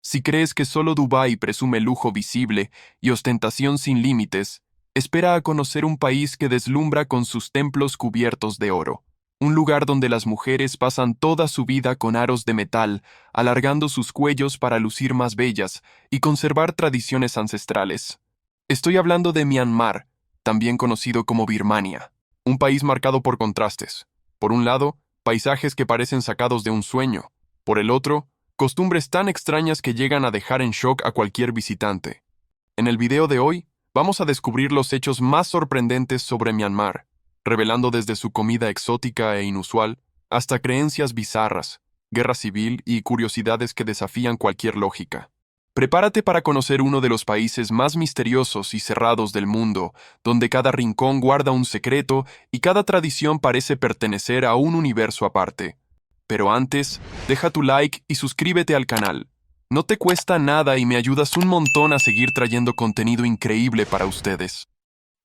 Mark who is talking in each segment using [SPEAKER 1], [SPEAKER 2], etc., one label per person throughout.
[SPEAKER 1] Si crees que solo Dubái presume lujo visible y ostentación sin límites, espera a conocer un país que deslumbra con sus templos cubiertos de oro. Un lugar donde las mujeres pasan toda su vida con aros de metal, alargando sus cuellos para lucir más bellas y conservar tradiciones ancestrales. Estoy hablando de Myanmar, también conocido como Birmania, un país marcado por contrastes. Por un lado, paisajes que parecen sacados de un sueño. Por el otro, costumbres tan extrañas que llegan a dejar en shock a cualquier visitante. En el video de hoy, vamos a descubrir los hechos más sorprendentes sobre Myanmar, revelando desde su comida exótica e inusual hasta creencias bizarras, guerra civil y curiosidades que desafían cualquier lógica. Prepárate para conocer uno de los países más misteriosos y cerrados del mundo, donde cada rincón guarda un secreto y cada tradición parece pertenecer a un universo aparte. Pero antes, deja tu like y suscríbete al canal. No te cuesta nada y me ayudas un montón a seguir trayendo contenido increíble para ustedes.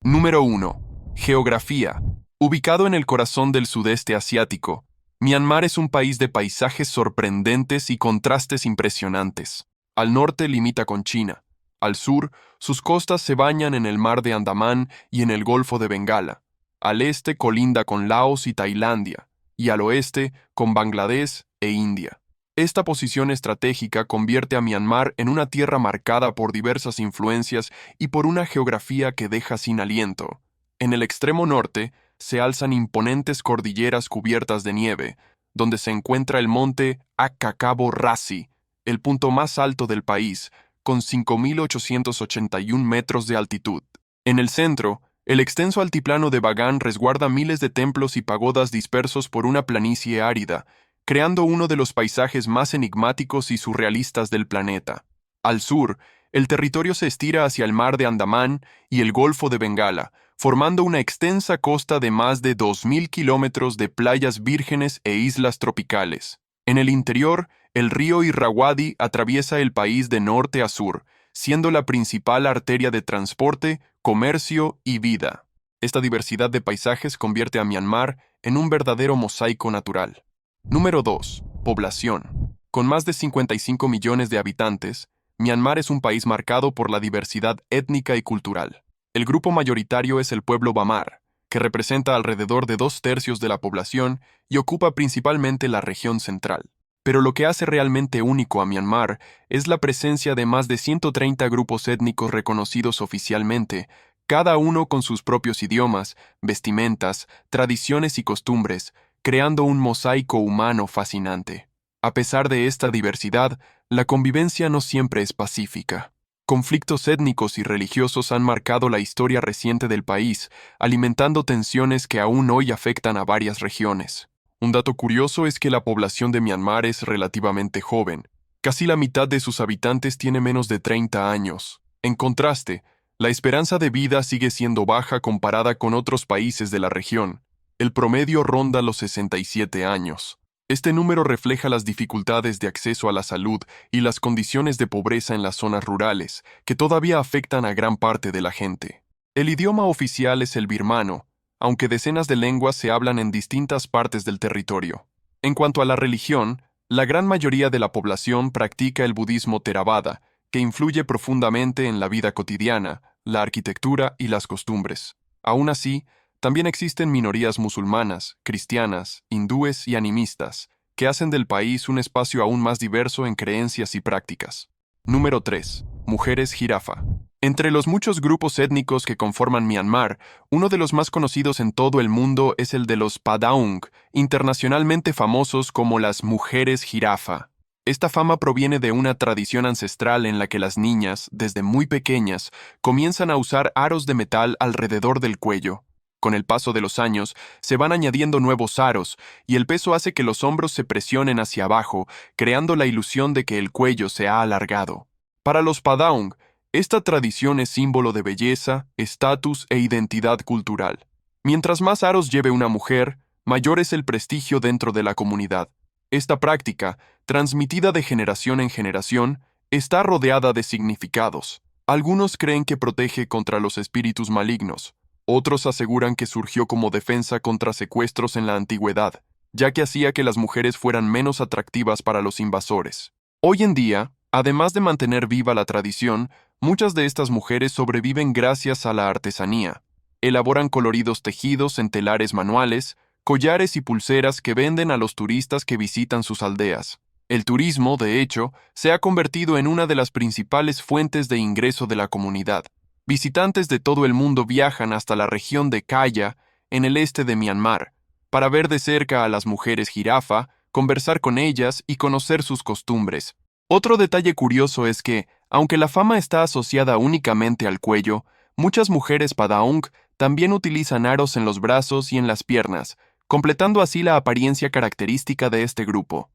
[SPEAKER 1] Número 1. Geografía. Ubicado en el corazón del sudeste asiático, Myanmar es un país de paisajes sorprendentes y contrastes impresionantes. Al norte limita con China. Al sur, sus costas se bañan en el mar de Andamán y en el Golfo de Bengala. Al este colinda con Laos y Tailandia, y al oeste con Bangladesh e India. Esta posición estratégica convierte a Myanmar en una tierra marcada por diversas influencias y por una geografía que deja sin aliento. En el extremo norte se alzan imponentes cordilleras cubiertas de nieve, donde se encuentra el monte Akakabo Rasi, el punto más alto del país, con 5.881 metros de altitud. En el centro, el extenso altiplano de Bagan resguarda miles de templos y pagodas dispersos por una planicie árida, creando uno de los paisajes más enigmáticos y surrealistas del planeta. Al sur, el territorio se estira hacia el mar de Andamán y el Golfo de Bengala, formando una extensa costa de más de 2.000 kilómetros de playas vírgenes e islas tropicales. En el interior, el río Irrawaddy atraviesa el país de norte a sur, siendo la principal arteria de transporte, comercio y vida. Esta diversidad de paisajes convierte a Myanmar en un verdadero mosaico natural. Número 2. Población. Con más de 55 millones de habitantes, Myanmar es un país marcado por la diversidad étnica y cultural. El grupo mayoritario es el pueblo Bamar, que representa alrededor de 2/3 de la población y ocupa principalmente la región central. Pero lo que hace realmente único a Myanmar es la presencia de más de 130 grupos étnicos reconocidos oficialmente, cada uno con sus propios idiomas, vestimentas, tradiciones y costumbres, creando un mosaico humano fascinante. A pesar de esta diversidad, la convivencia no siempre es pacífica. Conflictos étnicos y religiosos han marcado la historia reciente del país, alimentando tensiones que aún hoy afectan a varias regiones. Un dato curioso es que la población de Myanmar es relativamente joven. Casi la mitad de sus habitantes tiene menos de 30 años. En contraste, la esperanza de vida sigue siendo baja comparada con otros países de la región. El promedio ronda los 67 años. Este número refleja las dificultades de acceso a la salud y las condiciones de pobreza en las zonas rurales, que todavía afectan a gran parte de la gente. El idioma oficial es el birmano, aunque decenas de lenguas se hablan en distintas partes del territorio. En cuanto a la religión, la gran mayoría de la población practica el budismo Theravada, que influye profundamente en la vida cotidiana, la arquitectura y las costumbres. Aún así, también existen minorías musulmanas, cristianas, hindúes y animistas, que hacen del país un espacio aún más diverso en creencias y prácticas. Número 3. Mujeres jirafa. Entre los muchos grupos étnicos que conforman Myanmar, uno de los más conocidos en todo el mundo es el de los Padaung, internacionalmente famosos como las mujeres jirafa. Esta fama proviene de una tradición ancestral en la que las niñas, desde muy pequeñas, comienzan a usar aros de metal alrededor del cuello. Con el paso de los años, se van añadiendo nuevos aros, y el peso hace que los hombros se presionen hacia abajo, creando la ilusión de que el cuello se ha alargado. Para los Padaung, esta tradición es símbolo de belleza, estatus e identidad cultural. Mientras más aros lleve una mujer, mayor es el prestigio dentro de la comunidad. Esta práctica, transmitida de generación en generación, está rodeada de significados. Algunos creen que protege contra los espíritus malignos. Otros aseguran que surgió como defensa contra secuestros en la antigüedad, ya que hacía que las mujeres fueran menos atractivas para los invasores. Hoy en día, Además de mantener viva la tradición, muchas de estas mujeres sobreviven gracias a la artesanía. Elaboran coloridos tejidos en telares manuales, collares y pulseras que venden a los turistas que visitan sus aldeas. El turismo, de hecho, se ha convertido en una de las principales fuentes de ingreso de la comunidad. Visitantes de todo el mundo viajan hasta la región de Kaya, en el este de Myanmar, para ver de cerca a las mujeres jirafa, conversar con ellas y conocer sus costumbres. Otro detalle curioso es que, aunque la fama está asociada únicamente al cuello, muchas mujeres Padaong también utilizan aros en los brazos y en las piernas, completando así la apariencia característica de este grupo.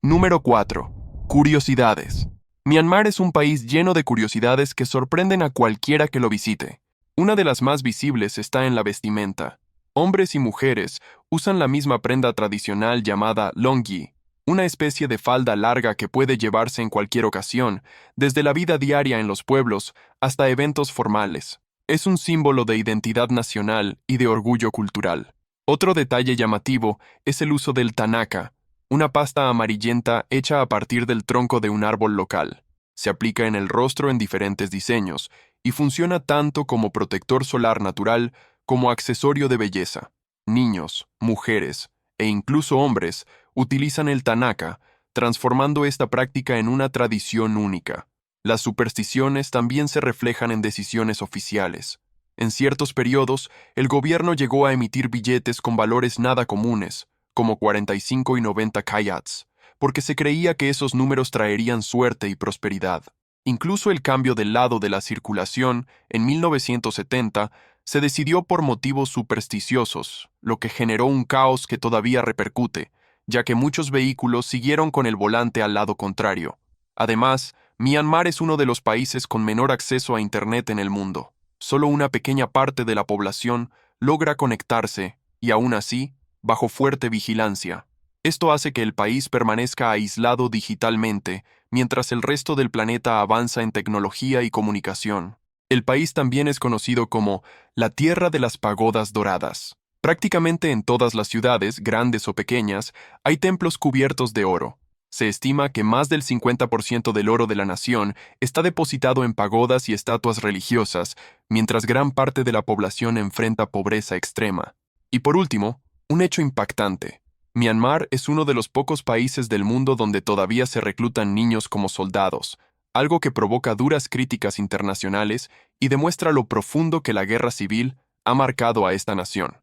[SPEAKER 1] Número 4. Curiosidades. Myanmar es un país lleno de curiosidades que sorprenden a cualquiera que lo visite. Una de las más visibles está en la vestimenta. Hombres y mujeres usan la misma prenda tradicional llamada longyi, una especie de falda larga que puede llevarse en cualquier ocasión, desde la vida diaria en los pueblos hasta eventos formales. Es un símbolo de identidad nacional y de orgullo cultural. Otro detalle llamativo es el uso del tanaka, una pasta amarillenta hecha a partir del tronco de un árbol local. Se aplica en el rostro en diferentes diseños y funciona tanto como protector solar natural como accesorio de belleza. Niños, mujeres e incluso hombres utilizan el tanaka, transformando esta práctica en una tradición única. Las supersticiones también se reflejan en decisiones oficiales. En ciertos periodos, el gobierno llegó a emitir billetes con valores nada comunes, como 45 y 90 kyats, porque se creía que esos números traerían suerte y prosperidad. Incluso el cambio del lado de la circulación, en 1970, se decidió por motivos supersticiosos, lo que generó un caos que todavía repercute, ya que muchos vehículos siguieron con el volante al lado contrario. Además, Myanmar es uno de los países con menor acceso a Internet en el mundo. Solo una pequeña parte de la población logra conectarse, y aún así, bajo fuerte vigilancia. Esto hace que el país permanezca aislado digitalmente, mientras el resto del planeta avanza en tecnología y comunicación. El país también es conocido como la Tierra de las Pagodas Doradas. Prácticamente en todas las ciudades, grandes o pequeñas, hay templos cubiertos de oro. Se estima que más del 50% del oro de la nación está depositado en pagodas y estatuas religiosas, mientras gran parte de la población enfrenta pobreza extrema. Y por último, un hecho impactante. Myanmar es uno de los pocos países del mundo donde todavía se reclutan niños como soldados, algo que provoca duras críticas internacionales y demuestra lo profundo que la guerra civil ha marcado a esta nación.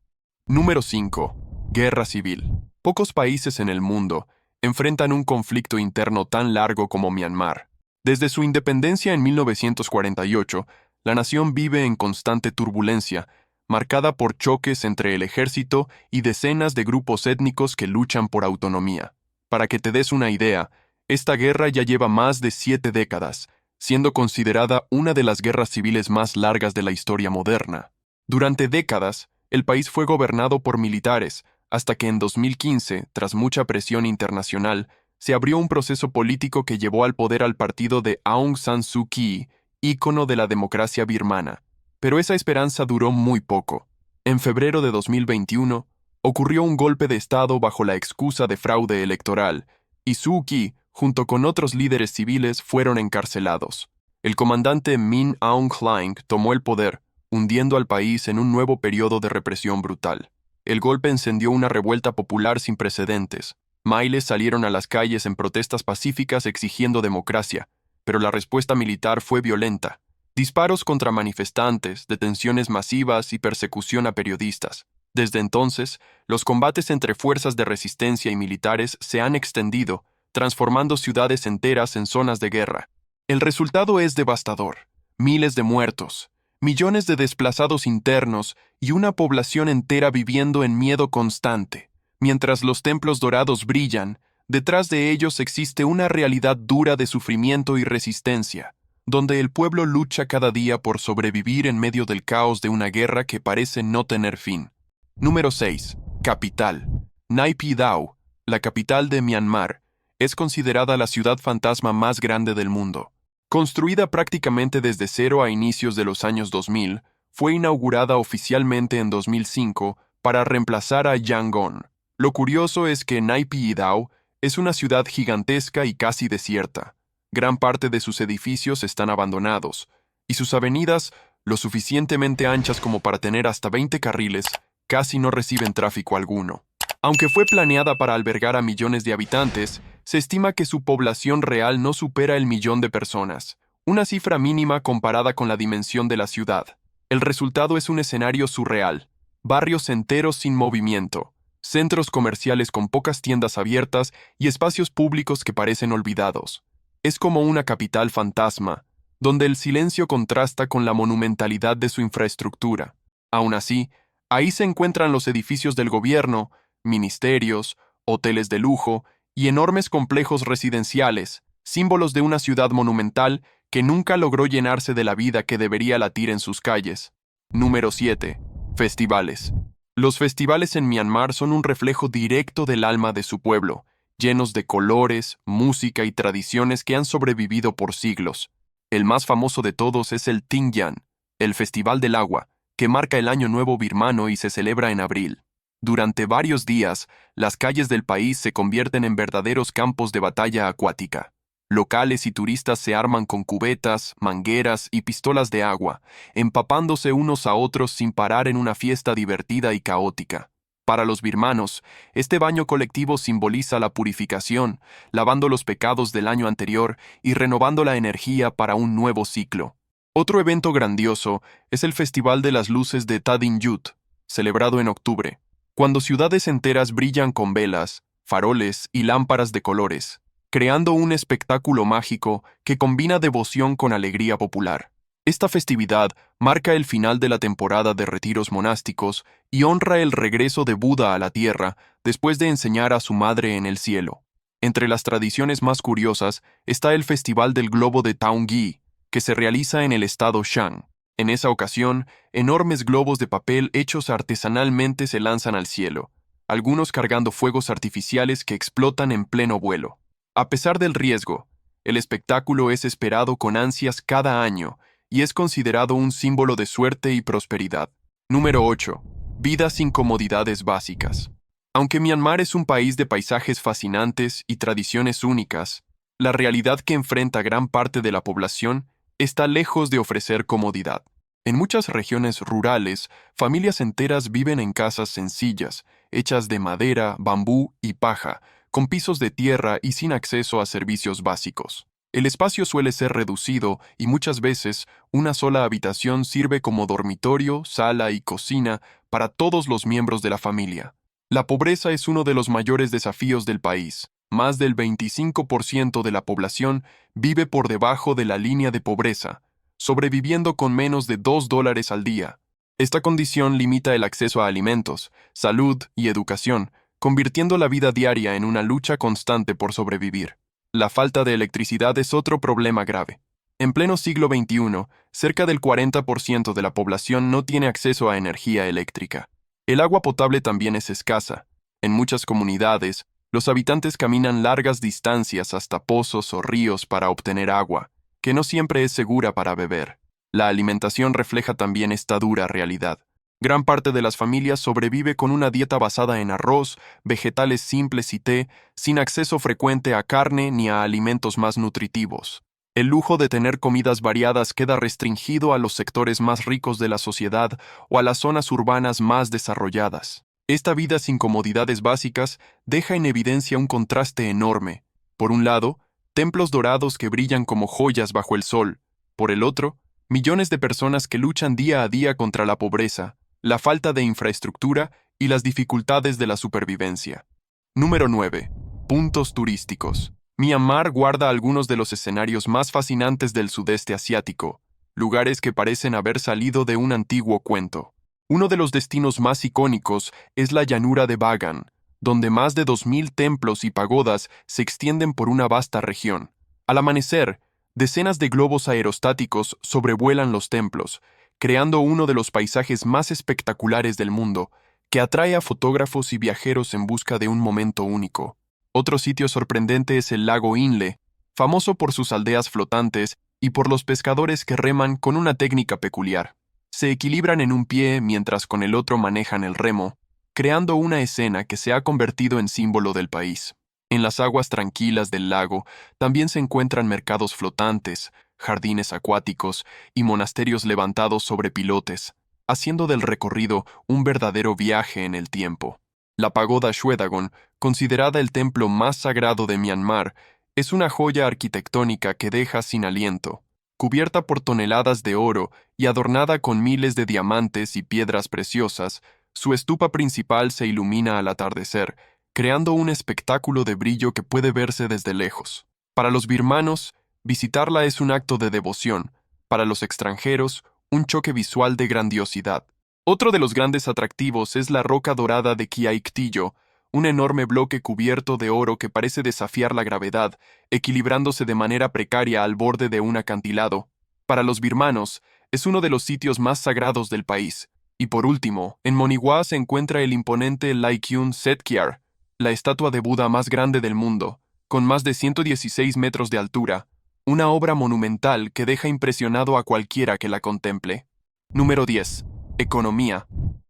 [SPEAKER 1] Número 5. Guerra civil. Pocos países en el mundo enfrentan un conflicto interno tan largo como Myanmar. Desde su independencia en 1948, la nación vive en constante turbulencia, marcada por choques entre el ejército y decenas de grupos étnicos que luchan por autonomía. Para que te des una idea, esta guerra ya lleva más de 7 décadas, siendo considerada una de las guerras civiles más largas de la historia moderna. Durante décadas, el país fue gobernado por militares, hasta que en 2015, tras mucha presión internacional, se abrió un proceso político que llevó al poder al partido de Aung San Suu Kyi, ícono de la democracia birmana. Pero esa esperanza duró muy poco. En febrero de 2021, ocurrió un golpe de Estado bajo la excusa de fraude electoral, y Suu Kyi, junto con otros líderes civiles, fueron encarcelados. El comandante Min Aung Hlaing tomó el poder, hundiendo al país en un nuevo periodo de represión brutal. El golpe encendió una revuelta popular sin precedentes. Miles salieron a las calles en protestas pacíficas exigiendo democracia, pero la respuesta militar fue violenta. Disparos contra manifestantes, detenciones masivas y persecución a periodistas. Desde entonces, los combates entre fuerzas de resistencia y militares se han extendido, transformando ciudades enteras en zonas de guerra. El resultado es devastador. Miles de muertos, millones de desplazados internos y una población entera viviendo en miedo constante. Mientras los templos dorados brillan, detrás de ellos existe una realidad dura de sufrimiento y resistencia, donde el pueblo lucha cada día por sobrevivir en medio del caos de una guerra que parece no tener fin. Número 6. Capital. Naypyidaw, la capital de Myanmar, es considerada la ciudad fantasma más grande del mundo. Construida prácticamente desde cero a inicios de los años 2000, fue inaugurada oficialmente en 2005 para reemplazar a Yangon. Lo curioso es que Naypyidaw es una ciudad gigantesca y casi desierta. Gran parte de sus edificios están abandonados, y sus avenidas, lo suficientemente anchas como para tener hasta 20 carriles, casi no reciben tráfico alguno. Aunque fue planeada para albergar a millones de habitantes, se estima que su población real no supera el 1.000.000 de personas, una cifra mínima comparada con la dimensión de la ciudad. El resultado es un escenario surreal: barrios enteros sin movimiento, centros comerciales con pocas tiendas abiertas y espacios públicos que parecen olvidados. Es como una capital fantasma, donde el silencio contrasta con la monumentalidad de su infraestructura. Aún así, ahí se encuentran los edificios del gobierno, ministerios, hoteles de lujo y enormes complejos residenciales, símbolos de una ciudad monumental que nunca logró llenarse de la vida que debería latir en sus calles. Número 7. Festivales. Los festivales en Myanmar son un reflejo directo del alma de su pueblo, llenos de colores, música y tradiciones que han sobrevivido por siglos. El más famoso de todos es el Tingyan, el Festival del Agua, que marca el Año Nuevo birmano y se celebra en abril. Durante varios días, las calles del país se convierten en verdaderos campos de batalla acuática. Locales y turistas se arman con cubetas, mangueras y pistolas de agua, empapándose unos a otros sin parar en una fiesta divertida y caótica. Para los birmanos, este baño colectivo simboliza la purificación, lavando los pecados del año anterior y renovando la energía para un nuevo ciclo. Otro evento grandioso es el Festival de las Luces de Tadin Yut, celebrado en octubre, cuando ciudades enteras brillan con velas, faroles y lámparas de colores, creando un espectáculo mágico que combina devoción con alegría popular. Esta festividad marca el final de la temporada de retiros monásticos y honra el regreso de Buda a la tierra después de enseñar a su madre en el cielo. Entre las tradiciones más curiosas está el Festival del Globo de Taungyi, que se realiza en el estado Shan. En esa ocasión, enormes globos de papel hechos artesanalmente se lanzan al cielo, algunos cargando fuegos artificiales que explotan en pleno vuelo. A pesar del riesgo, el espectáculo es esperado con ansias cada año y es considerado un símbolo de suerte y prosperidad. Número 8. Vida sin comodidades básicas. Aunque Myanmar es un país de paisajes fascinantes y tradiciones únicas, la realidad que enfrenta gran parte de la población está lejos de ofrecer comodidad. En muchas regiones rurales, familias enteras viven en casas sencillas, hechas de madera, bambú y paja, con pisos de tierra y sin acceso a servicios básicos. El espacio suele ser reducido y muchas veces una sola habitación sirve como dormitorio, sala y cocina para todos los miembros de la familia. La pobreza es uno de los mayores desafíos del país. Más del 25% de la población vive por debajo de la línea de pobreza, sobreviviendo con menos de $2 al día. Esta condición limita el acceso a alimentos, salud y educación, convirtiendo la vida diaria en una lucha constante por sobrevivir. La falta de electricidad es otro problema grave. En pleno siglo XXI, cerca del 40% de la población no tiene acceso a energía eléctrica. El agua potable también es escasa. En muchas comunidades, los habitantes caminan largas distancias hasta pozos o ríos para obtener agua, que no siempre es segura para beber. La alimentación refleja también esta dura realidad. Gran parte de las familias sobrevive con una dieta basada en arroz, vegetales simples y té, sin acceso frecuente a carne ni a alimentos más nutritivos. El lujo de tener comidas variadas queda restringido a los sectores más ricos de la sociedad o a las zonas urbanas más desarrolladas. Esta vida sin comodidades básicas deja en evidencia un contraste enorme. Por un lado, templos dorados que brillan como joyas bajo el sol. Por el otro, millones de personas que luchan día a día contra la pobreza, la falta de infraestructura y las dificultades de la supervivencia. Número 9. Puntos turísticos. Myanmar guarda algunos de los escenarios más fascinantes del sudeste asiático, lugares que parecen haber salido de un antiguo cuento. Uno de los destinos más icónicos es la llanura de Bagan, donde más de 2.000 templos y pagodas se extienden por una vasta región. Al amanecer, decenas de globos aerostáticos sobrevuelan los templos, creando uno de los paisajes más espectaculares del mundo, que atrae a fotógrafos y viajeros en busca de un momento único. Otro sitio sorprendente es el lago Inle, famoso por sus aldeas flotantes y por los pescadores que reman con una técnica peculiar. Se equilibran en un pie mientras con el otro manejan el remo, creando una escena que se ha convertido en símbolo del país. En las aguas tranquilas del lago también se encuentran mercados flotantes, jardines acuáticos y monasterios levantados sobre pilotes, haciendo del recorrido un verdadero viaje en el tiempo. La pagoda Shwedagon, considerada el templo más sagrado de Myanmar, es una joya arquitectónica que deja sin aliento. Cubierta por toneladas de oro y adornada con miles de diamantes y piedras preciosas, su estupa principal se ilumina al atardecer, creando un espectáculo de brillo que puede verse desde lejos. Para los birmanos, visitarla es un acto de devoción; para los extranjeros, un choque visual de grandiosidad. Otro de los grandes atractivos es la roca dorada de Kiaiktillo, un enorme bloque cubierto de oro que parece desafiar la gravedad, equilibrándose de manera precaria al borde de un acantilado. Para los birmanos, es uno de los sitios más sagrados del país. Y por último, en Moniwá se encuentra el imponente Laikyun Setkiar, la estatua de Buda más grande del mundo, con más de 116 metros de altura, una obra monumental que deja impresionado a cualquiera que la contemple. Número 10. Economía.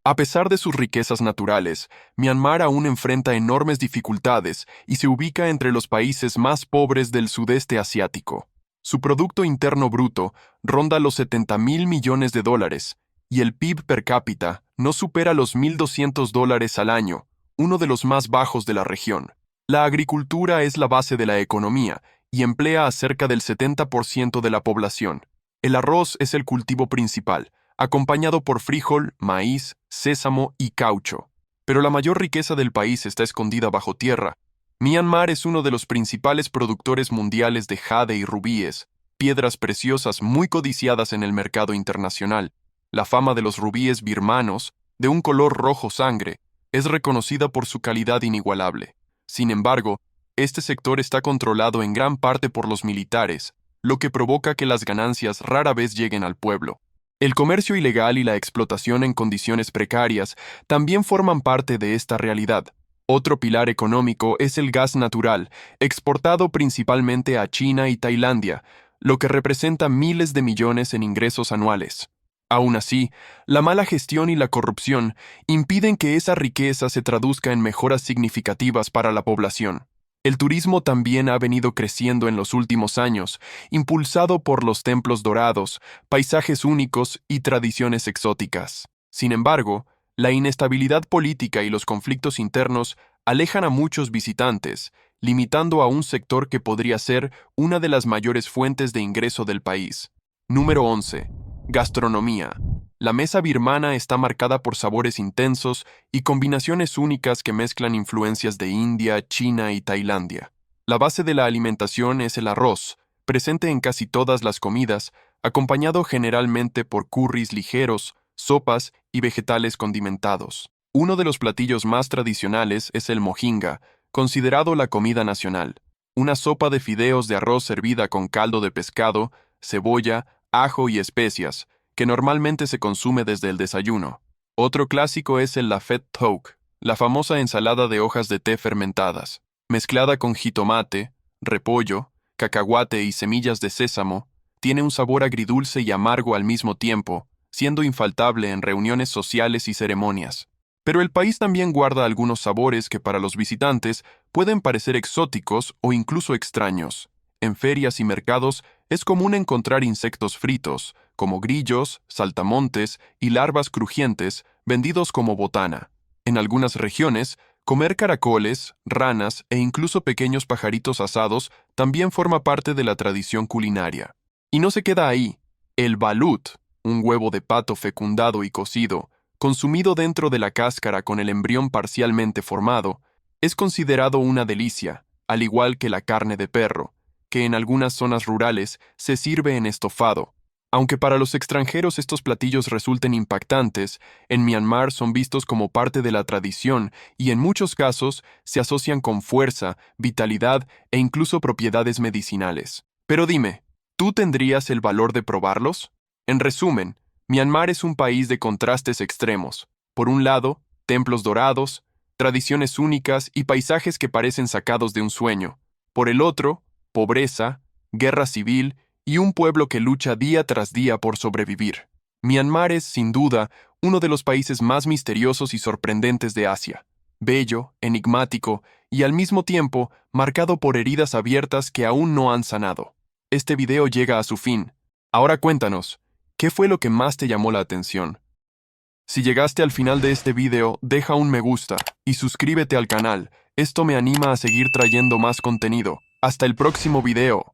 [SPEAKER 1] A pesar de sus riquezas naturales, Myanmar aún enfrenta enormes dificultades y se ubica entre los países más pobres del sudeste asiático. Su Producto Interno Bruto ronda los 70.000 millones de dólares, y el PIB per cápita no supera los $1.200 al año, uno de los más bajos de la región. La agricultura es la base de la economía y emplea a cerca del 70% de la población. El arroz es el cultivo principal, acompañado por frijol, maíz, sésamo y caucho. Pero la mayor riqueza del país está escondida bajo tierra. Myanmar es uno de los principales productores mundiales de jade y rubíes, piedras preciosas muy codiciadas en el mercado internacional. La fama de los rubíes birmanos, de un color rojo sangre, es reconocida por su calidad inigualable. Sin embargo, este sector está controlado en gran parte por los militares, lo que provoca que las ganancias rara vez lleguen al pueblo. El comercio ilegal y la explotación en condiciones precarias también forman parte de esta realidad. Otro pilar económico es el gas natural, exportado principalmente a China y Tailandia, lo que representa miles de millones en ingresos anuales. Aún así, la mala gestión y la corrupción impiden que esa riqueza se traduzca en mejoras significativas para la población. El turismo también ha venido creciendo en los últimos años, impulsado por los templos dorados, paisajes únicos y tradiciones exóticas. Sin embargo, la inestabilidad política y los conflictos internos alejan a muchos visitantes, limitando a un sector que podría ser una de las mayores fuentes de ingreso del país. Número 11. Gastronomía. La mesa birmana está marcada por sabores intensos y combinaciones únicas que mezclan influencias de India, China y Tailandia. La base de la alimentación es el arroz, presente en casi todas las comidas, acompañado generalmente por curries ligeros, sopas y vegetales condimentados. Uno de los platillos más tradicionales es el mohinga, considerado la comida nacional. Una sopa de fideos de arroz servida con caldo de pescado, cebolla, ajo y especias, que normalmente se consume desde el desayuno. Otro clásico es el lafet touk, la famosa ensalada de hojas de té fermentadas. Mezclada con jitomate, repollo, cacahuate y semillas de sésamo, tiene un sabor agridulce y amargo al mismo tiempo, siendo infaltable en reuniones sociales y ceremonias. Pero el país también guarda algunos sabores que para los visitantes pueden parecer exóticos o incluso extraños. En ferias y mercados es común encontrar insectos fritos, como grillos, saltamontes y larvas crujientes, vendidos como botana. En algunas regiones, comer caracoles, ranas e incluso pequeños pajaritos asados también forma parte de la tradición culinaria. Y no se queda ahí. El balut, un huevo de pato fecundado y cocido, consumido dentro de la cáscara con el embrión parcialmente formado, es considerado una delicia, al igual que la carne de perro, que en algunas zonas rurales se sirve en estofado. Aunque para los extranjeros estos platillos resulten impactantes, en Myanmar son vistos como parte de la tradición y en muchos casos se asocian con fuerza, vitalidad e incluso propiedades medicinales. Pero dime, ¿tú tendrías el valor de probarlos? En resumen, Myanmar es un país de contrastes extremos. Por un lado, templos dorados, tradiciones únicas y paisajes que parecen sacados de un sueño. Por el otro, pobreza, guerra civil y un pueblo que lucha día tras día por sobrevivir. Myanmar es, sin duda, uno de los países más misteriosos y sorprendentes de Asia. bello, enigmático y al mismo tiempo marcado por heridas abiertas que aún no han sanado. Este video llega a su fin. Ahora cuéntanos, ¿qué fue lo que más te llamó la atención? Si llegaste al final de este video, deja un me gusta y suscríbete al canal. Esto me anima a seguir trayendo más contenido. Hasta el próximo video.